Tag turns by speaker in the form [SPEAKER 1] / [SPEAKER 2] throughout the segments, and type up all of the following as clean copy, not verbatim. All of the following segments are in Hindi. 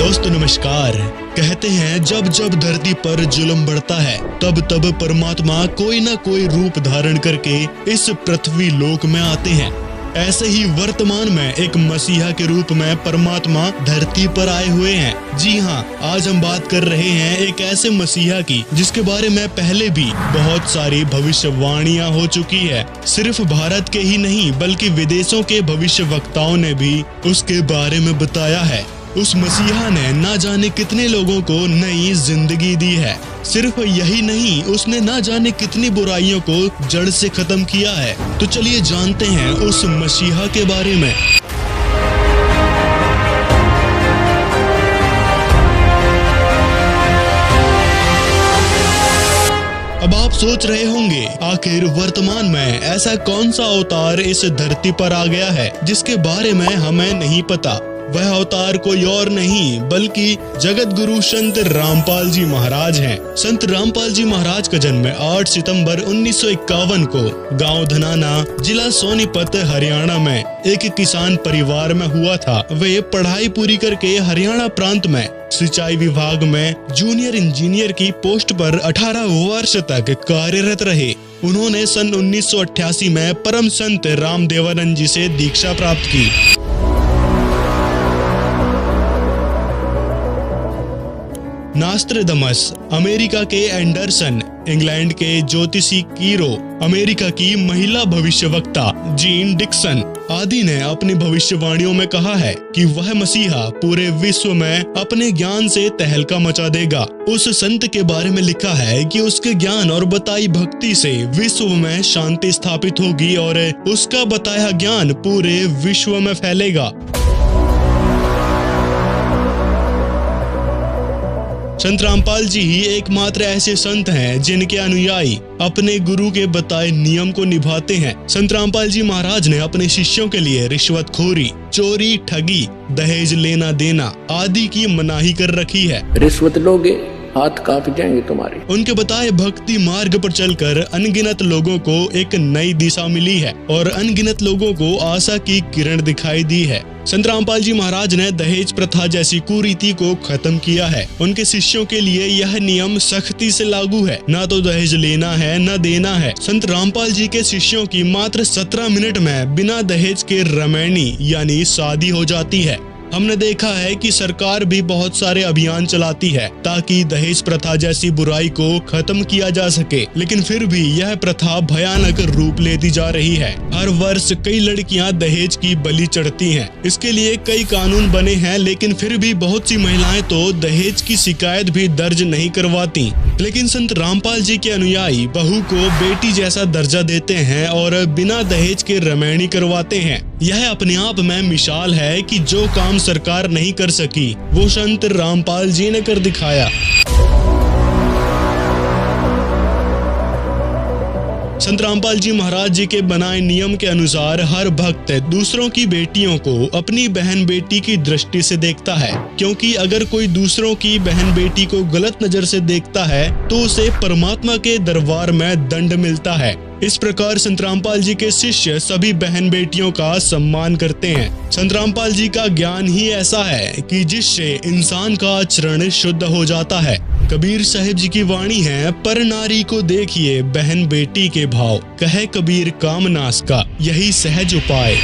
[SPEAKER 1] दोस्तों नमस्कार। कहते हैं जब जब धरती पर जुल्म बढ़ता है तब तब परमात्मा कोई ना कोई रूप धारण करके इस पृथ्वी लोक में आते हैं। ऐसे ही वर्तमान में एक मसीहा के रूप में परमात्मा धरती पर आए हुए हैं। जी हाँ, आज हम बात कर रहे हैं एक ऐसे मसीहा की जिसके बारे में पहले भी बहुत सारी भविष्यवाणियां हो चुकी है। सिर्फ भारत के ही नहीं बल्कि विदेशों के भविष्यवक्ताओं ने भी उसके बारे में बताया है। उस मसीहा ने ना जाने कितने लोगों को नई जिंदगी दी है। सिर्फ यही नहीं, उसने ना जाने कितनी बुराइयों को जड़ से खत्म किया है। तो चलिए जानते हैं उस मसीहा के बारे में। अब आप सोच रहे होंगे आखिर वर्तमान में ऐसा कौन सा अवतार इस धरती पर आ गया है जिसके बारे में हमें नहीं पता। वह अवतार कोई और नहीं बल्कि जगत गुरु संत रामपाल जी महाराज हैं। संत रामपाल जी महाराज का जन्म 8 सितंबर 1951 को गांव धनाना, जिला सोनीपत, हरियाणा में एक किसान परिवार में हुआ था। वे पढ़ाई पूरी करके हरियाणा प्रांत में सिंचाई विभाग में जूनियर इंजीनियर की पोस्ट पर 18 वर्ष तक कार्यरत रहे। उन्होंने सन 1988 में परम संत रामदेवानंद जी से दीक्षा प्राप्त की। नास्ट्राडामस, अमेरिका के एंडरसन, इंग्लैंड के ज्योतिषी कीरो, अमेरिका की महिला भविष्यवक्ता जीन डिक्सन आदि ने अपनी भविष्यवाणियों में कहा है कि वह मसीहा पूरे विश्व में अपने ज्ञान से तहलका मचा देगा। उस संत के बारे में लिखा है कि उसके ज्ञान और बताई भक्ति से विश्व में शांति स्थापित होगी और उसका बताया ज्ञान पूरे विश्व में फैलेगा। संत रामपाल जी ही एकमात्र ऐसे संत हैं जिनके अनुयायी अपने गुरु के बताए नियम को निभाते हैं। संत रामपाल जी महाराज ने अपने शिष्यों के लिए रिश्वतखोरी, चोरी, ठगी, दहेज लेना देना आदि की मनाही कर रखी है।
[SPEAKER 2] रिश्वत लोगे हाथ कांप जाएंगे तुम्हारे।
[SPEAKER 1] उनके बताए भक्ति मार्ग पर चलकर अनगिनत लोगों को एक नई दिशा मिली है और अनगिनत लोगों को आशा की किरण दिखाई दी है। संत रामपाल जी महाराज ने दहेज प्रथा जैसी कुरीति को खत्म किया है। उनके शिष्यों के लिए यह नियम सख्ती से लागू है, ना तो दहेज लेना है न देना है। संत रामपाल जी के शिष्यों की मात्र 17 मिनट में बिना दहेज के रमैनी यानी शादी हो जाती है। हमने देखा है कि सरकार भी बहुत सारे अभियान चलाती है ताकि दहेज प्रथा जैसी बुराई को खत्म किया जा सके, लेकिन फिर भी यह प्रथा भयानक रूप लेती जा रही है। हर वर्ष कई लड़कियां दहेज की बलि चढ़ती हैं। इसके लिए कई कानून बने हैं, लेकिन फिर भी बहुत सी महिलाएं तो दहेज की शिकायत भी दर्ज नहीं करवाती। लेकिन संत रामपाल जी के अनुयायी बहू को बेटी जैसा दर्जा देते हैं और बिना दहेज के रमैनी करवाते हैं। यह अपने आप में मिसाल है कि जो काम सरकार नहीं कर सकी वो संत रामपाल जी ने कर दिखाया। संत रामपाल जी महाराज जी के बनाए नियम के अनुसार हर भक्त दूसरों की बेटियों को अपनी बहन बेटी की दृष्टि से देखता है, क्योंकि अगर कोई दूसरों की बहन बेटी को गलत नजर से देखता है तो उसे परमात्मा के दरबार में दंड मिलता है। इस प्रकार संत रामपाल जी के शिष्य सभी बहन बेटियों का सम्मान करते हैं। संत रामपाल जी का ज्ञान ही ऐसा है कि जिससे इंसान का आचरण शुद्ध हो जाता है। कबीर साहिब जी की वाणी है, पर नारी को देखिए बहन बेटी के भाव, कहे कबीर कामनास का यही सहज उपाय।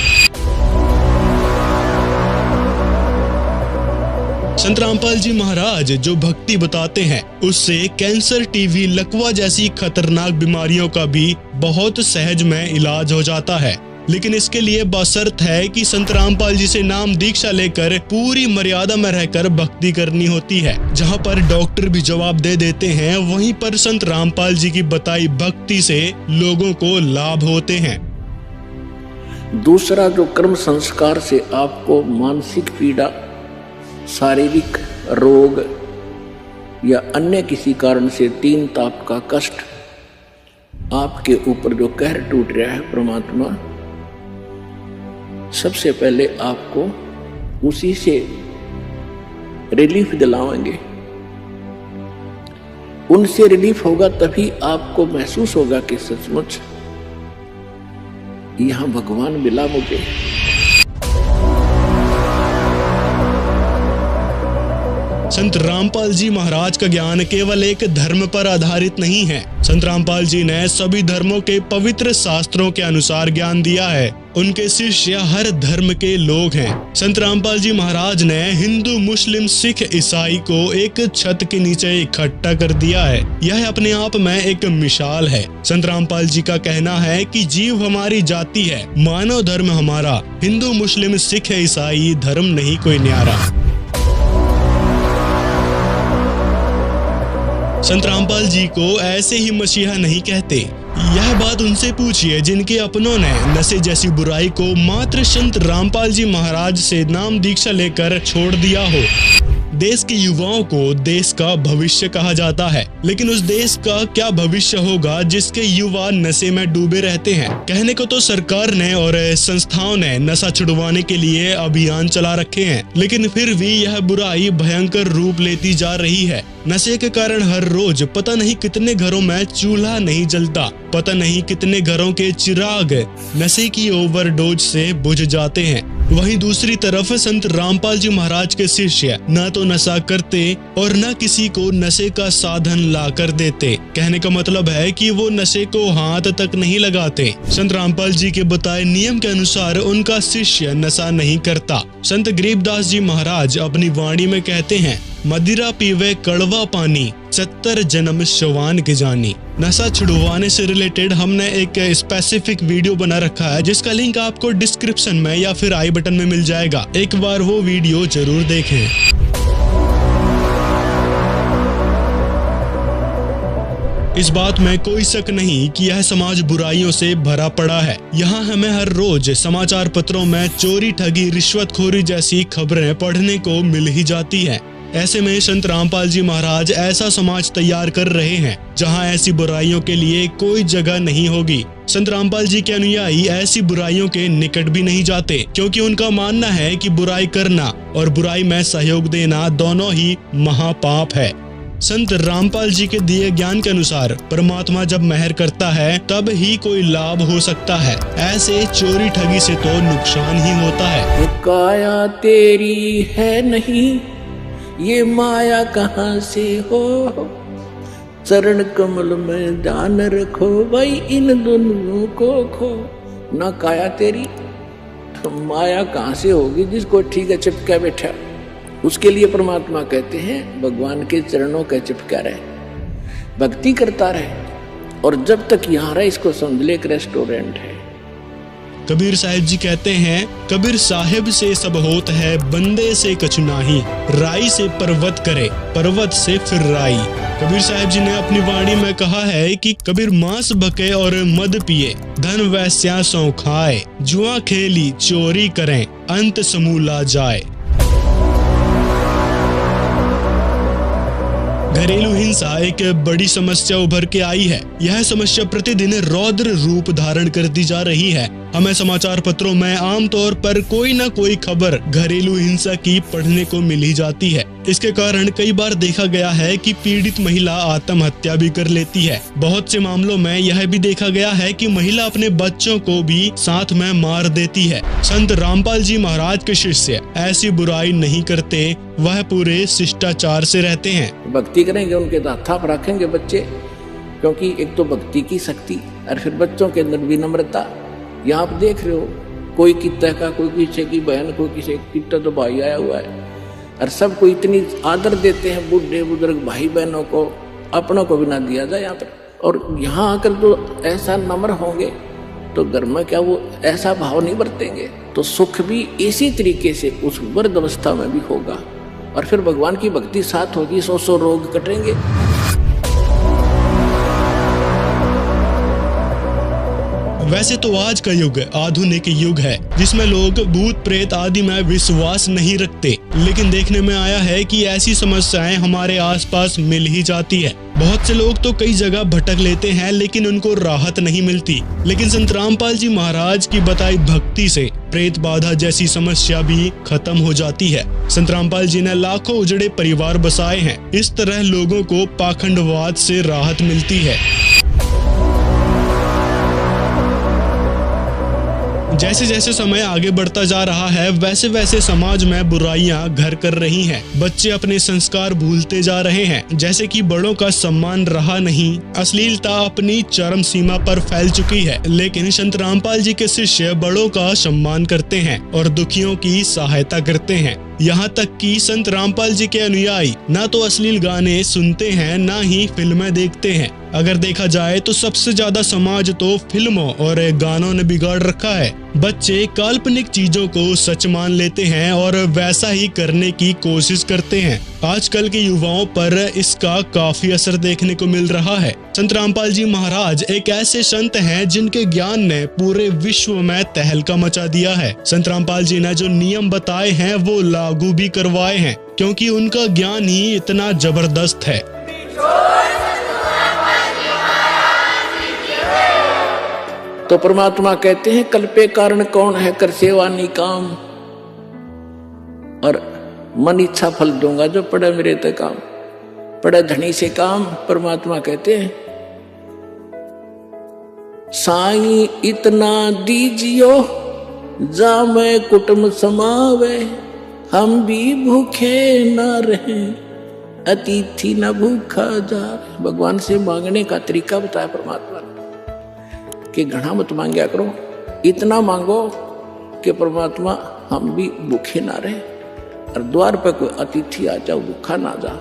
[SPEAKER 1] संत रामपाल जी महाराज जो भक्ति बताते हैं उससे कैंसर, टीबी, लकवा जैसी खतरनाक बीमारियों का भी बहुत सहज में इलाज हो जाता है। लेकिन इसके लिए बशर्त है कि संत रामपाल जी से नाम दीक्षा लेकर पूरी मर्यादा में रहकर भक्ति करनी होती है। जहाँ पर डॉक्टर भी जवाब दे देते हैं, वहीं पर संत रामपाल जी की बताई भक्ति से लोगों को लाभ होते हैं।
[SPEAKER 2] दूसरा, जो कर्म संस्कार से आपको मानसिक पीड़ा, शारीरिक रोग या अन्य किसी कारण से 3 ताप का कष्ट आपके ऊपर जो कहर टूट रहा है, परमात्मा सबसे पहले आपको उसी से रिलीफ दिलाएंगे। उनसे रिलीफ होगा तभी आपको महसूस होगा कि सचमुच यहां भगवान मिला मुझे।
[SPEAKER 1] संत रामपाल जी महाराज का ज्ञान केवल एक धर्म पर आधारित नहीं है। संत रामपाल जी ने सभी धर्मों के पवित्र शास्त्रों के अनुसार ज्ञान दिया है। उनके शिष्य हर धर्म के लोग हैं। संत रामपाल जी महाराज ने हिंदू, मुस्लिम, सिख, ईसाई को एक छत के नीचे इकट्ठा कर दिया है। यह अपने आप में एक मिसाल है। संत रामपाल जी का कहना है कि जीव हमारी जाति है, मानव धर्म हमारा, हिंदू, मुस्लिम, सिख, ईसाई धर्म नहीं कोई न्यारा। संत रामपाल जी को ऐसे ही मसीहा नहीं कहते। यह बात उनसे पूछिए जिनके अपनों ने नशे जैसी बुराई को मात्र संत रामपाल जी महाराज से नाम दीक्षा लेकर छोड़ दिया हो। देश के युवाओं को देश का भविष्य कहा जाता है, लेकिन उस देश का क्या भविष्य होगा जिसके युवा नशे में डूबे रहते हैं। कहने को तो सरकार ने और संस्थाओं ने नशा छुड़वाने के लिए अभियान चला रखे हैं, लेकिन फिर भी यह बुराई भयंकर रूप लेती जा रही है। नशे के कारण हर रोज पता नहीं कितने घरों में चूल्हा नहीं जलता, पता नहीं कितने घरों के चिराग नशे की ओवरडोज से बुझ जाते हैं। वहीं दूसरी तरफ संत रामपाल जी महाराज के शिष्य न तो नशा करते और न किसी को नशे का साधन ला कर देते। कहने का मतलब है कि वो नशे को हाथ तक नहीं लगाते। संत रामपाल जी के बताए नियम के अनुसार उनका शिष्य नशा नहीं करता। संत गरीबदास जी महाराज अपनी वाणी में कहते हैं, मदिरा पीवे कड़वा पानी, 70 जन्म शवान के जानी। नशा छुड़वाने से रिलेटेड हमने एक स्पेसिफिक वीडियो बना रखा है, जिसका लिंक आपको डिस्क्रिप्शन में या फिर आई बटन में मिल जाएगा। एक बार वो वीडियो जरूर देखें। इस बात में कोई शक नहीं कि यह समाज बुराइयों से भरा पड़ा है। यहाँ हमें हर रोज समाचार पत्रों में चोरी, ठगी, रिश्वतखोरी जैसी खबरें पढ़ने को मिल ही जाती है। ऐसे में संत रामपाल जी महाराज ऐसा समाज तैयार कर रहे हैं जहां ऐसी बुराइयों के लिए कोई जगह नहीं होगी। संत रामपाल जी के अनुयायी ऐसी बुराइयों के निकट भी नहीं जाते, क्योंकि उनका मानना है कि बुराई करना और बुराई में सहयोग देना दोनों ही महापाप है। संत रामपाल जी के दिए ज्ञान के अनुसार परमात्मा जब मेहर करता है तब ही कोई लाभ हो सकता है। ऐसे चोरी ठगी से तो नुकसान ही होता है।
[SPEAKER 2] काया तेरी है नहीं, ये माया कहाँ से हो, चरण कमल में ध्यान रखो भाई, इन दोनों को खो। ना काया तेरी तो माया कहाँ से होगी, जिसको ठीक है चिपका बैठा। उसके लिए परमात्मा कहते हैं भगवान के चरणों का चिपका रहे, भक्ति करता रहे, और जब तक यहाँ रहे इसको समझ ले एक रेस्टोरेंट है।
[SPEAKER 1] कबीर साहिब जी कहते हैं, कबीर साहिब से सब होत है, बंदे से कछु नाही, राई से पर्वत करे, पर्वत से फिर राई। कबीर साहिब जी ने अपनी वाणी में कहा है कि कबीर मांस भके और मद पिए, धन वैस्या सौ खाए, जुआ खेली चोरी करें, अंत समूला जाए। घरेलू हिंसा एक बड़ी समस्या उभर के आई है। यह समस्या प्रतिदिन रौद्र रूप धारण करती जा रही है। हमें समाचार पत्रों में आमतौर पर कोई न कोई खबर घरेलू हिंसा की पढ़ने को मिल ही जाती है। इसके कारण कई बार देखा गया है कि पीड़ित महिला आत्महत्या भी कर लेती है। बहुत से मामलों में यह भी देखा गया है कि महिला अपने बच्चों को भी साथ में मार देती है। संत रामपाल जी महाराज के शिष्य ऐसी बुराई नहीं करते, वह पूरे शिष्टाचार से रहते हैं।
[SPEAKER 2] भक्ति करेंगे, उनके हाथ रखेंगे बच्चे, क्योंकि एक तो भक्ति की शक्ति और फिर बच्चों के अंदर विनम्रता। यहाँ आप देख रहे हो, कोई कितना का, कोई किसी की बहन, कोई किसी कितना तो भाई आया हुआ है, और सबको इतनी आदर देते हैं, बूढ़े बुजुर्ग भाई बहनों को, अपनों को भी ना दिया जाए यहाँ पर। और यहाँ आकर तो ऐसा नम्र होंगे तो घर में क्या वो ऐसा भाव नहीं बरतेंगे, तो सुख भी इसी तरीके से उस वृद्ध अवस्था में भी होगा, और फिर भगवान की भक्ति साथ होगी, 100 रोग कटेंगे।
[SPEAKER 1] वैसे तो आज का युग आधुनिक युग है, जिसमें लोग भूत प्रेत आदि में विश्वास नहीं रखते, लेकिन देखने में आया है कि ऐसी समस्याएं हमारे आसपास मिल ही जाती है। बहुत से लोग तो कई जगह भटक लेते हैं, लेकिन उनको राहत नहीं मिलती। लेकिन संत रामपाल जी महाराज की बताई भक्ति से प्रेत बाधा जैसी समस्या भी खत्म हो जाती है। संत रामपाल जी ने लाखों उजड़े परिवार बसाए हैं। इस तरह लोगों को पाखंडवाद से राहत मिलती है। जैसे जैसे समय आगे बढ़ता जा रहा है वैसे वैसे समाज में बुराइयां घर कर रही हैं। बच्चे अपने संस्कार भूलते जा रहे हैं, जैसे कि बड़ों का सम्मान रहा नहीं। अश्लीलता अपनी चरम सीमा पर फैल चुकी है, लेकिन संत रामपाल जी के शिष्य बड़ों का सम्मान करते हैं और दुखियों की सहायता करते हैं। यहाँ तक कि संत रामपाल जी के अनुयायी ना तो अश्लील गाने सुनते हैं, ना ही फिल्में देखते हैं। अगर देखा जाए तो सबसे ज्यादा समाज तो फिल्मों और गानों ने बिगाड़ रखा है। बच्चे काल्पनिक चीजों को सच मान लेते हैं और वैसा ही करने की कोशिश करते हैं। आजकल के युवाओं पर इसका काफी असर देखने को मिल रहा है। संत रामपाल जी महाराज एक ऐसे संत हैं जिनके ज्ञान ने पूरे विश्व में तहलका मचा दिया है। संत रामपाल जी ने जो नियम बताए हैं वो लागू भी करवाए हैं, क्योंकि उनका ज्ञान ही इतना जबरदस्त है।
[SPEAKER 2] तो परमात्मा कहते हैं कल्पे कारण कौन है, कर सेवा निकाम, और मन इच्छा फल दूंगा जो पड़े मेरे ते काम, पड़े धनी से काम। परमात्मा कहते हैं साईं इतना दीजियो जा मैं कुटुंब समावे, हम भी भूखे न रहे अतिथि न भूखा जा। भगवान से मांगने का तरीका बताया परमात्मा ने कि घना मत मांगया करो, इतना मांगो कि परमात्मा हम भी भूखे ना रहे और द्वार पर कोई अतिथि आ जाओ भूखा ना जा,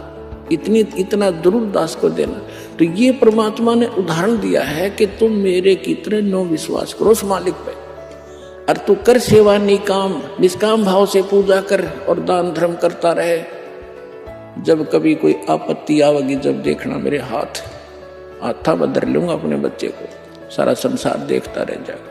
[SPEAKER 2] इतना जरूर दास को देना। तो ये परमात्मा ने उदाहरण दिया है कि तुम मेरे की तरह नो विश्वास करो उस मालिक पे, और तू कर सेवा निकाम, निष्काम भाव से पूजा कर और दान धर्म करता रहे। जब कभी कोई आपत्ति आवेगी, जब देखना मेरे हाथा बदल लूंगा अपने बच्चे को, सारा संसार देखता रह जाएगा।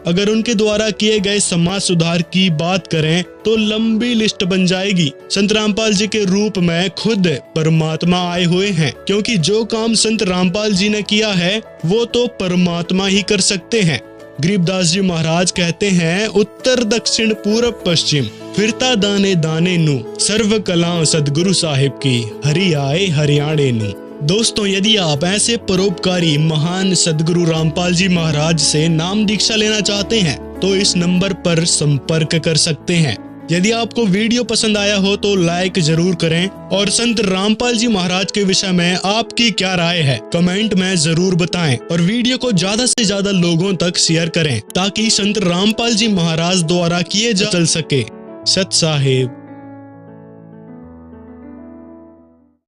[SPEAKER 1] अगर उनके द्वारा किए गए समाज सुधार की बात करें तो लंबी लिस्ट बन जाएगी। संत रामपाल जी के रूप में खुद परमात्मा आए हुए हैं, क्योंकि जो काम संत रामपाल जी ने किया है वो तो परमात्मा ही कर सकते हैं। गरीबदास जी महाराज कहते हैं उत्तर दक्षिण पूरब पश्चिम फिरता दाने दाने नु, सर्व कला सदगुरु साहिब की, हरि आए हरियाणे नु। दोस्तों, यदि आप ऐसे परोपकारी महान सदगुरु रामपाल जी महाराज से नाम दीक्षा लेना चाहते हैं तो इस नंबर पर संपर्क कर सकते हैं। यदि आपको वीडियो पसंद आया हो तो लाइक जरूर करें, और संत रामपाल जी महाराज के विषय में आपकी क्या राय है कमेंट में जरूर बताएं, और वीडियो को ज्यादा से ज्यादा लोगों तक शेयर करें ताकि संत रामपाल जी महाराज द्वारा किए जा चल सके। सत साहिब।